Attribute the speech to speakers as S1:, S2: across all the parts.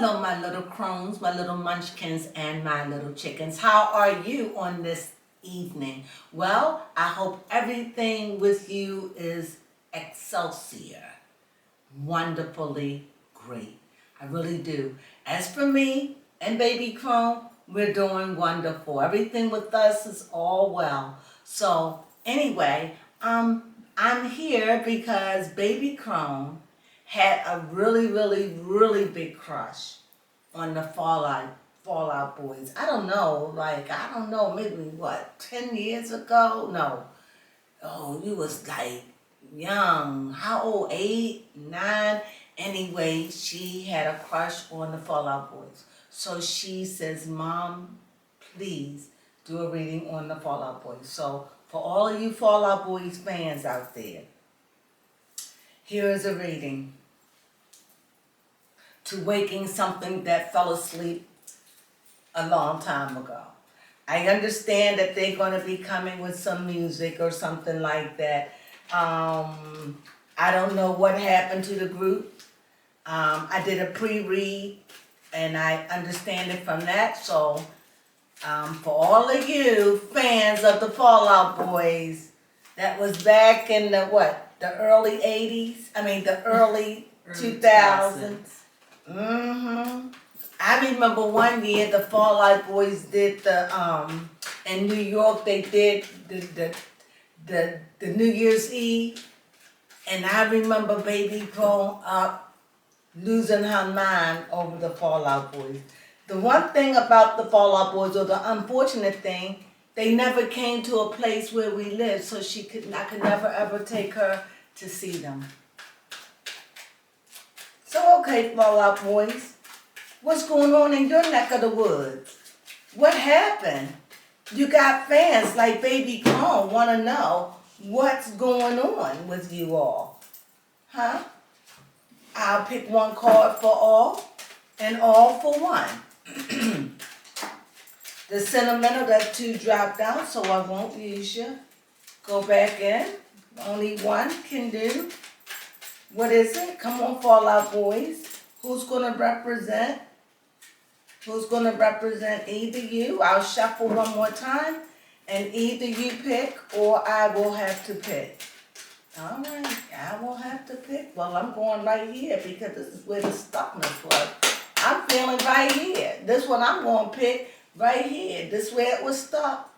S1: Hello, my little crones, my little munchkins, and my little chickens. How are you on this evening? Well, I hope everything with you is excelsior, wonderfully great. I really do. As for me and baby crone, we're doing wonderful. Everything with us is all well. So anyway, I'm here because baby crone had a really big crush on the Fallout Boys. I don't know, maybe what, 10 years ago? No. Oh, you was like young. How old? 8, 9? Anyway, she had a crush on the Fallout Boys. So she says, Mom, please do a reading on the Fallout Boys. So for all of you Fallout Boys fans out there, here is a reading. To waking something that fell asleep a long time ago. I understand that they're going to be coming with some music or something like that. I don't know what happened to the group. I did a pre-read and I understand it from that. So for all of you fans of the Fallout Boys, that was back in the early 80s? The early 2000s. I remember one year the Fallout Boys did in New York they did the New Year's Eve, and I remember baby growing up losing her mind over the Fallout Boys. The one thing about the Fallout Boys, or the unfortunate thing, they never came to a place where we lived, so I could never ever take her to see them. So okay, Fallout Boys, what's going on in your neck of the woods? What happened? You got fans like Baby Crone want to know what's going on with you all. Huh? I'll pick one card for all and all for one. The sentimental, that 2 dropped out, so I won't use you. Go back in. Only one can do. What is it? Come on, Fallout Boys. Who's going to represent? Who's going to represent either you? I'll shuffle one more time, and either you pick or I will have to pick. All right, I will have to pick. Well, I'm going right here because this is where the stuckness was. I'm feeling right here. This one I'm going to pick right here. This where it was stuck.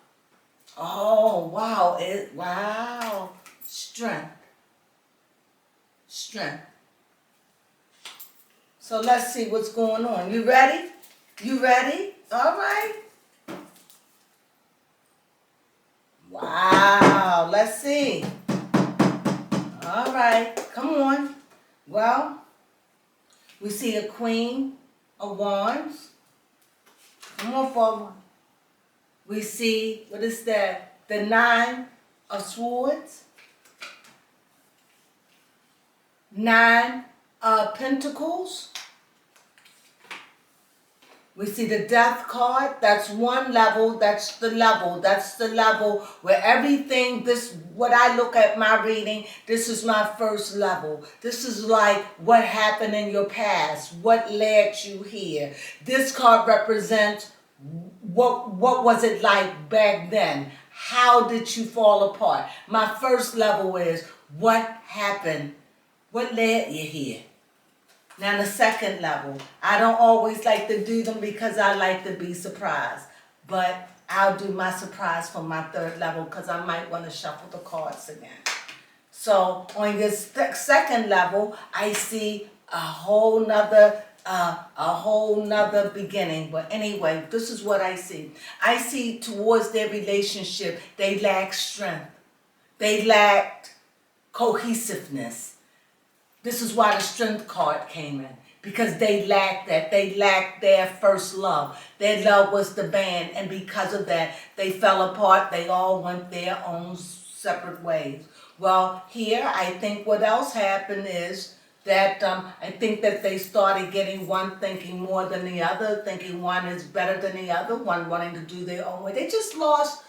S1: Oh, wow. Wow. Strength. So let's see what's going on. You ready? You ready? All right. Wow. Let's see. All right. Come on. Well, we see a Queen of Wands. Come on forward. We see, what is that? The 9 of Swords. 9 of Pentacles. We see the Death card. That's one level. That's the level. That's the level where everything, what I look at my reading, this is my first level. This is like what happened in your past. What led you here. This card represents what was it like back then. How did you fall apart? My first level is what happened. What led you here? Now the second level, I don't always like to do them because I like to be surprised. But I'll do my surprise for my third level because I might want to shuffle the cards again. So on your second level, I see a whole nother beginning. But anyway, this is what I see. I see towards their relationship, they lack strength. They lacked cohesiveness. This is why the Strength card came in. Because they lacked that. They lacked their first love. Their love was the band. And because of that, they fell apart. They all went their own separate ways. Well, here, I think what else happened is that I think that they started getting one thinking more than the other, thinking one is better than the other, one wanting to do their own way. They just lost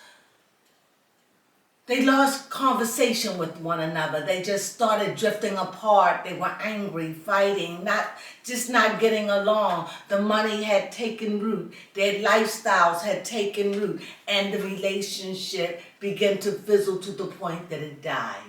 S1: They lost conversation with one another. They just started drifting apart. They were angry, fighting, not getting along. The money had taken root. Their lifestyles had taken root, and the relationship began to fizzle to the point that it died.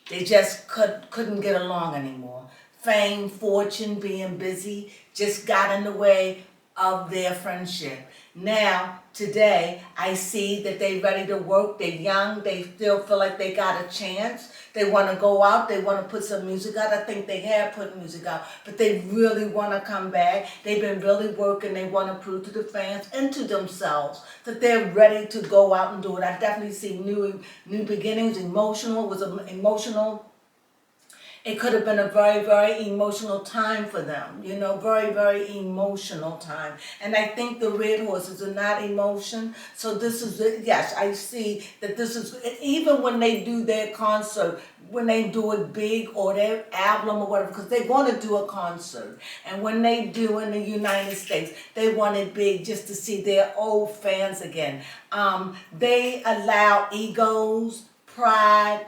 S1: They just couldn't get along anymore. Fame, fortune, being busy just got in the way of their friendship. Now, today, I see that they're ready to work. They're young. They still feel like they got a chance. They want to go out. They want to put some music out. I think they have put music out, but they really want to come back. They've been really working. They want to prove to the fans and to themselves that they're ready to go out and do it. I definitely see new beginnings. Emotional. It was an emotional. It could have been a very, very emotional time for them, very, very emotional time. And I think the Red Horses are not emotion. So this is, yes, I see that this is, even when they do their concert, when they do it big or their album or whatever, because they're going to do a concert. And when they do in the United States, they want it big just to see their old fans again. They allow egos, pride,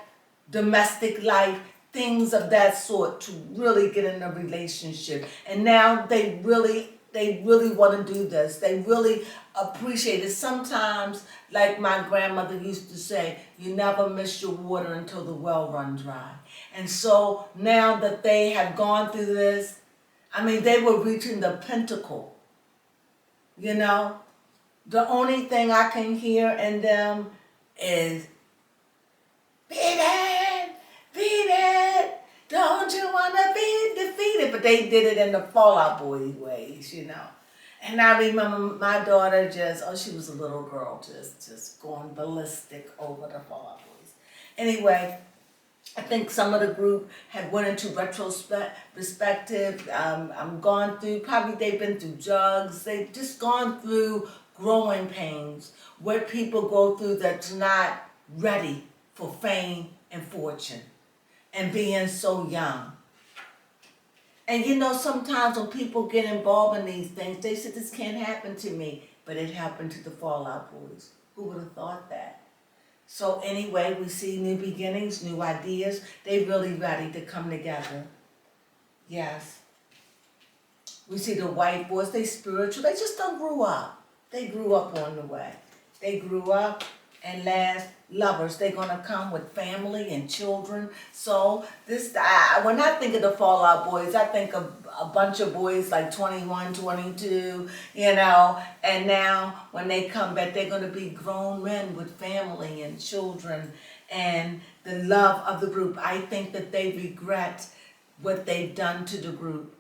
S1: domestic life, things of that sort to really get in a relationship. And now they really want to do this. They really appreciate it. Sometimes, like my grandmother used to say, you never miss your water until the well runs dry. And so now that they have gone through this, they were reaching the pinnacle. The only thing I can hear in them is, beat it, don't you want to be defeated? But they did it in the Fall Out Boy ways, And I remember my daughter she was a little girl, just going ballistic over the Fall Out Boys. Anyway, I think some of the group have went into retrospective, gone through, probably they've been through drugs, they've just gone through growing pains, what people go through that's not ready for fame and fortune, and being so young. And sometimes when people get involved in these things, they say this can't happen to me, but it happened to the Fall Out Boys. Who would have thought that? So anyway, we see new beginnings, new ideas. They're really ready to come together. Yes. We see the white boys, they spiritual. They just don't grow up. They grew up on the way. They grew up, and last, lovers. They're going to come with family and children. So when I think of the Fall Out Boys, I think of a bunch of boys like 21, 22, and now when they come back, they're going to be grown men with family and children and the love of the group. I think that they regret what they've done to the group.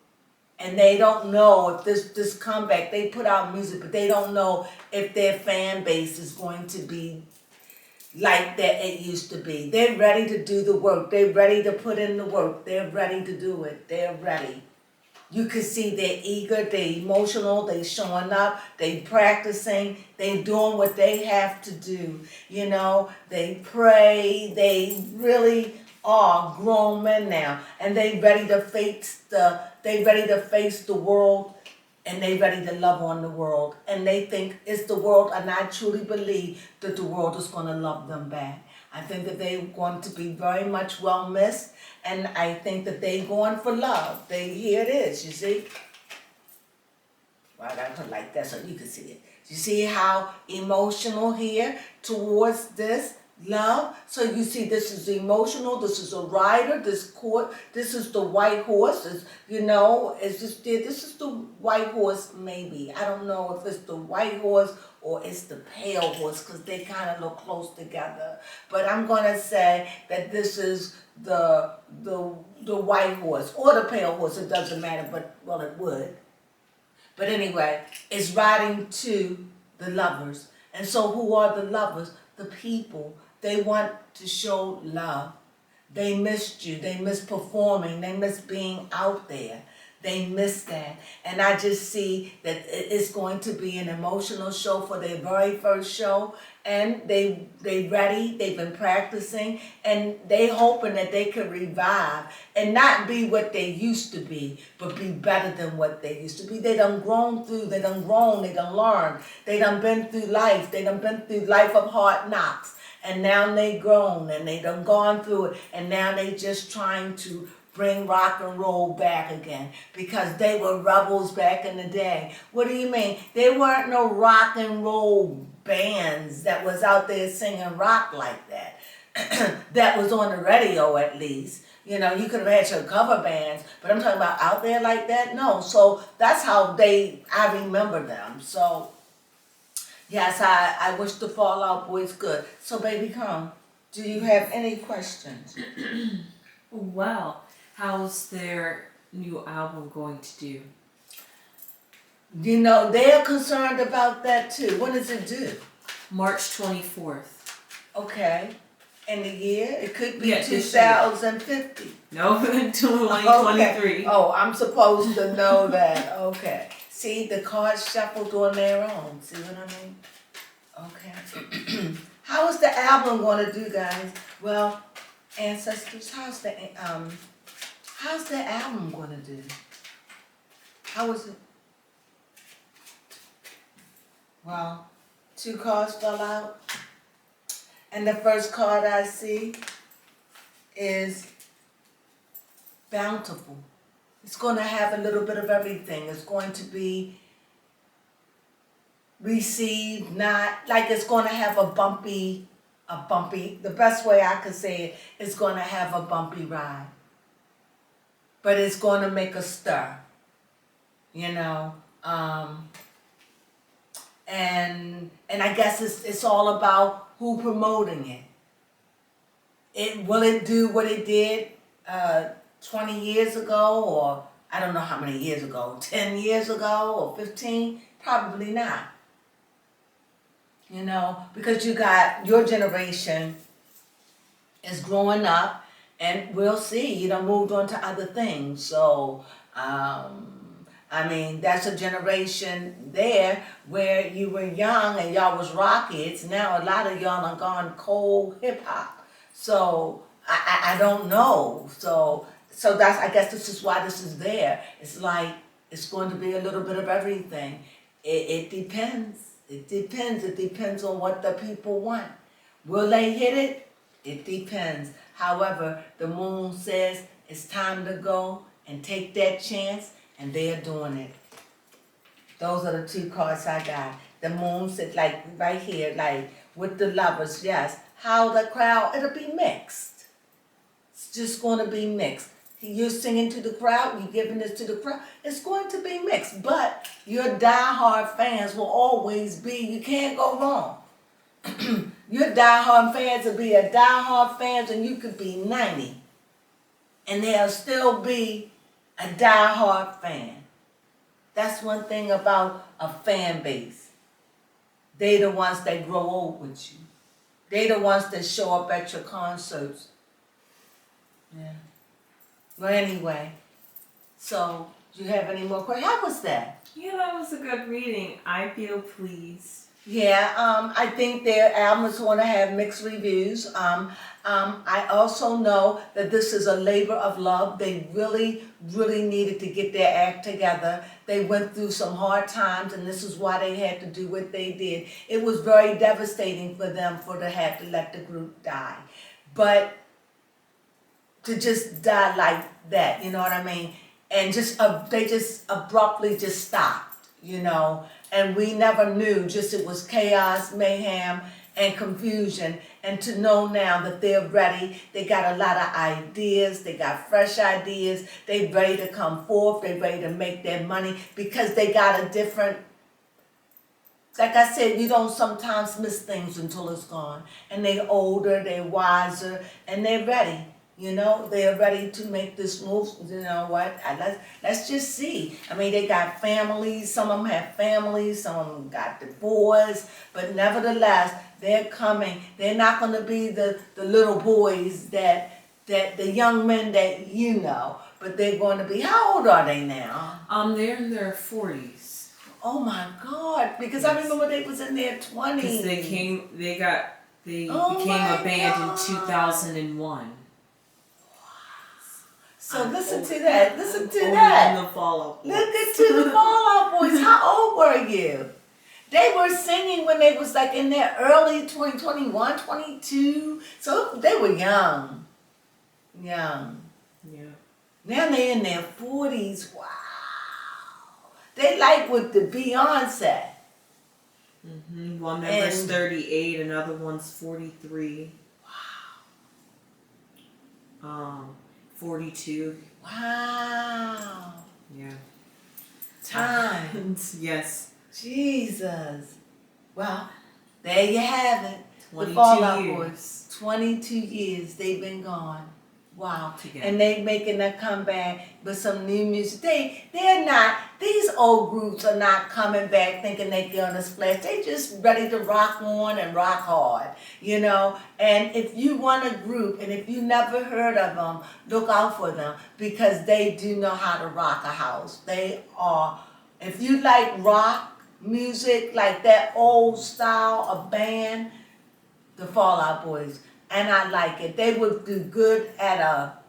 S1: And they don't know if this comeback, they put out music, but they don't know if their fan base is going to be like that it used to be. They're ready to do the work. They're ready to put in the work. They're ready to do it. They're ready. You can see they're eager, they're emotional, they're showing up, they're practicing, they're doing what they have to do. They pray, they really are grown men now, and they ready to face the world, and they ready to love on the world, and they think it's the world, and I truly believe that the world is going to love them back. I think that they're going to be very much well missed, and I think that they're going for love. Here it is, you see? Well, I gotta put it like that so you can see it. You see how emotional here towards this love? So you see this is emotional, this is a rider, this is the white horse, this is the white horse maybe. I don't know if it's the white horse or it's the pale horse because they kind of look close together. But I'm going to say that this is the white horse or the pale horse. It doesn't matter, but well, it would. But anyway, it's riding to the lovers. And so who are the lovers? The people. They want to show love. They missed you. They miss performing. They miss being out there. They miss that. And I just see that it's going to be an emotional show for their very first show. And they ready. They've been practicing. And they hoping that they can revive and not be what they used to be, but be better than what they used to be. They done grown through. They done grown. They done learned. They done been through life. They done been through life of hard knocks. And now they grown and they done gone through it, and now they just trying to bring rock and roll back again because they were rebels back in the day. What do you mean? There weren't no rock and roll bands that was out there singing rock like that. That was on the radio at least. You know, you could have had your cover bands, but I'm talking about out there like that? No. So that's how I remember them. So, yes, I wish the Fall Out Boys good. So, baby, come. Do you have any questions?
S2: Well, how's their new album going to do?
S1: You know, they're concerned about that too. When does it due?
S2: March 24th.
S1: Okay. In the year? It could be
S2: Yeah,
S1: 2050.
S2: No, 2023.
S1: Okay. Oh, I'm supposed to know that. Okay. See, the cards shuffled on their own. See what I mean? Okay. How is the album going to do, guys? Well, ancestors, how's the album going to do? How is it? Well, 2 cards fell out. And the first card I see is bountiful. It's going to have a little bit of everything. It's going to be received, not like it's going to have a bumpy, the best way I could say it, it's going to have a bumpy ride. But it's going to make a stir, you know. And I guess it's all about who promoting it. Will it do what it did 20 years ago, or I don't know how many years ago, 10 years ago or 15? Probably not. You know, because you got your generation is growing up, and we'll see, you know, moved on to other things. So, I mean, that's a generation there where you were young and y'all was Rockettes. Now a lot of y'all are gone cold hip hop. So I don't know. So that's, I guess this is why this is there. It's like it's going to be a little bit of everything. It depends. It depends. It depends on what the people want. Will they hit it? It depends. However, the moon says it's time to go and take that chance. And they're doing it. Those are the 2 cards I got. The moon said, like right here, like with the lovers, yes. How the crowd, it'll be mixed. It's just going to be mixed. You're singing to the crowd, you're giving this to the crowd. It's going to be mixed. But your diehard fans will always be, you can't go wrong. Your diehard fans will be a diehard fans, and you could be 90. And they'll still be a diehard fan. That's one thing about a fan base. They the ones that grow old with you. They the ones that show up at your concerts. Yeah. Well, anyway, so do you have any more questions? How was that?
S2: Yeah, that was a good reading. I feel pleased.
S1: Yeah, I think their album is going to have mixed reviews. I also know that this is a labor of love. They really, really needed to get their act together. They went through some hard times, and this is why they had to do what they did. It was very devastating for them to have to let the group die. But to just die like that, you know what I mean? And they just abruptly just stopped, you know? And we never knew, just it was chaos, mayhem, and confusion. And to know now that they're ready, they got a lot of ideas, they got fresh ideas, they ready to come forth, they ready to make their money because they got a different, like I said, you don't sometimes miss things until it's gone. And they're older, they're wiser, and they're ready. You know, they're ready to make this move. You know what? Let's just see. I mean, they got families. Some of them have families. Some of them got divorced. But nevertheless, they're coming. They're not going to be the little boys that the young men that you know. But they're going to be. How old are they now?
S2: They're in their 40s.
S1: Oh my God! Because yes. I remember they was in their 20s.
S2: Because they became a band in 2001.
S1: So listen to that. Listen to that.
S2: The Fall Out Boys.
S1: Look at the Fall Out Boys. How old were you? They were singing when they was like in their early 2021, 22. So they were young. Young.
S2: Yeah.
S1: Now they in their 40s. Wow. They like with the Beyonce.
S2: One member's
S1: And
S2: 38, another one's 43.
S1: wow.
S2: 42.
S1: Wow.
S2: Yeah.
S1: Time.
S2: Yes.
S1: Jesus. Well, there you have it. The
S2: 22
S1: Fall Out
S2: years.
S1: Boys. 22 years they've been gone. Wow.
S2: Together.
S1: And they making a comeback with some new music. They're not, these old groups are not coming back thinking they're gonna splash. They just ready to rock on and rock hard, you know. And if you want a group and if you never heard of them, look out for them because they do know how to rock a house. They are, if you like rock music, like that old style of band, the Fall Out Boys. And I like it. They would do good at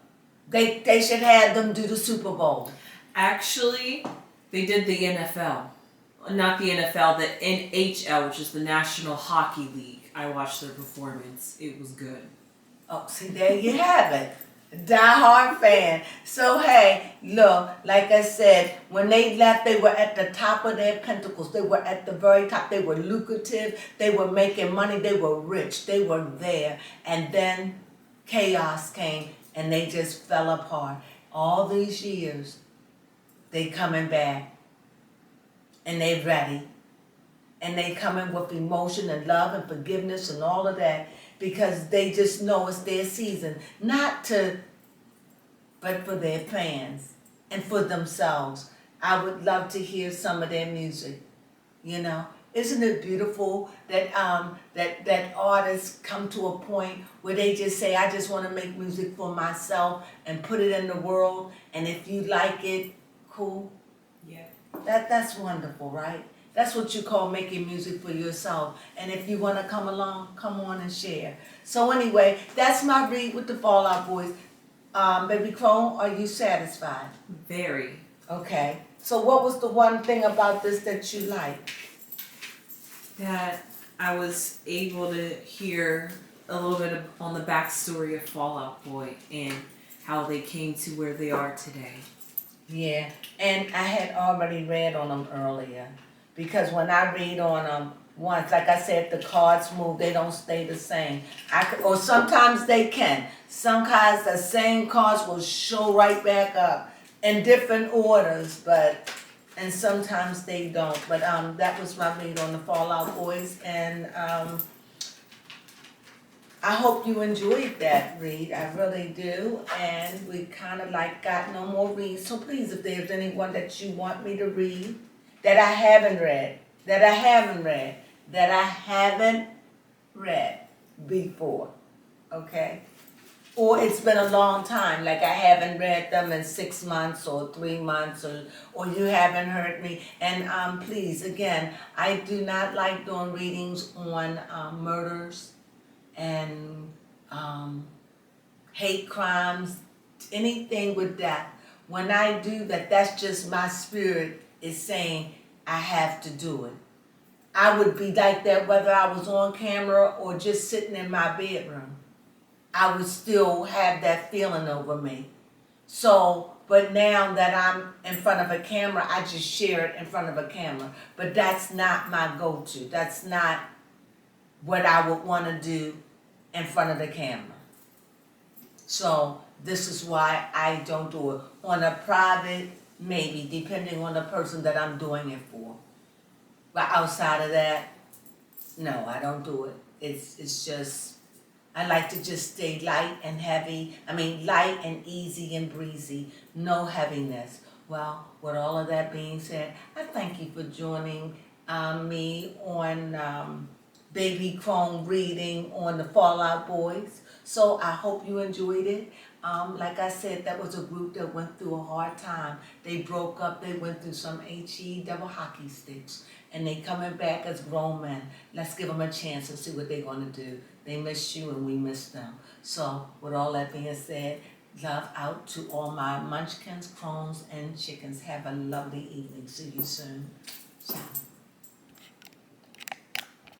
S1: they should have them do the Super Bowl.
S2: Actually, they did the NFL. Not the NFL, the NHL, which is the National Hockey League. I watched their performance. It was good.
S1: Oh, see, there you have it. Die-hard fan. So, hey, look, like I said, when they left, they were at the top of their pentacles. They were at the very top. They were lucrative. They were making money. They were rich. They were there. And then chaos came, and they just fell apart. All these years, they coming back, and they ready. And they coming with emotion and love and forgiveness and all of that. Because they just know it's their season. But for their fans and for themselves. I would love to hear some of their music. You know? Isn't it beautiful that that artists come to a point where they just say, I just want to make music for myself and put it in the world. And if you like it, cool.
S2: Yeah.
S1: That's wonderful, right? That's what you call making music for yourself. And if you want to come along, come on and share. So anyway, that's my read with the Fall Out Boys. Baby Crone, are you satisfied?
S2: Very.
S1: Okay. So what was the one thing about this that you liked?
S2: That I was able to hear a little bit on the backstory of Fall Out Boy and how they came to where they are today.
S1: Yeah, and I had already read on them earlier. Because when I read on them once, like I said, the cards move, they don't stay the same. Or sometimes they can. Some cards, the same cards will show right back up in different orders, and sometimes they don't. But that was my read on the Fall Out Boys, and I hope you enjoyed that read. I really do. And we kind of like got no more reads. So please, if there's anyone that you want me to read, that I haven't read before, okay? Or it's been a long time, like I haven't read them in 6 months or 3 months, or you haven't heard me. And please, again, I do not like doing readings on murders and hate crimes, anything with death. When I do that, that's just my spirit is saying I have to do it. I would be like that whether I was on camera or just sitting in my bedroom. I would still have that feeling over me. So, but now that I'm in front of a camera, I just share it in front of a camera. But that's not my go-to. That's not what I would want to do in front of the camera. So, this is why I don't do it. On a private, maybe, depending on the person that I'm doing it for. But outside of that, no, I don't do it. It's just, I like to just stay light and heavy. Light and easy and breezy. No heaviness. Well, with all of that being said, I thank you for joining me on Baby Crone reading on the Fall Out Boys. So I hope you enjoyed it. Like I said, that was a group that went through a hard time. They broke up, they went through some HE double hockey sticks, and they coming back as grown men. Let's give them a chance and see what they're gonna do. They miss you and we miss them. So with all that being said, love out to all my munchkins, crones, and chickens. Have a lovely evening. See you soon. Ciao.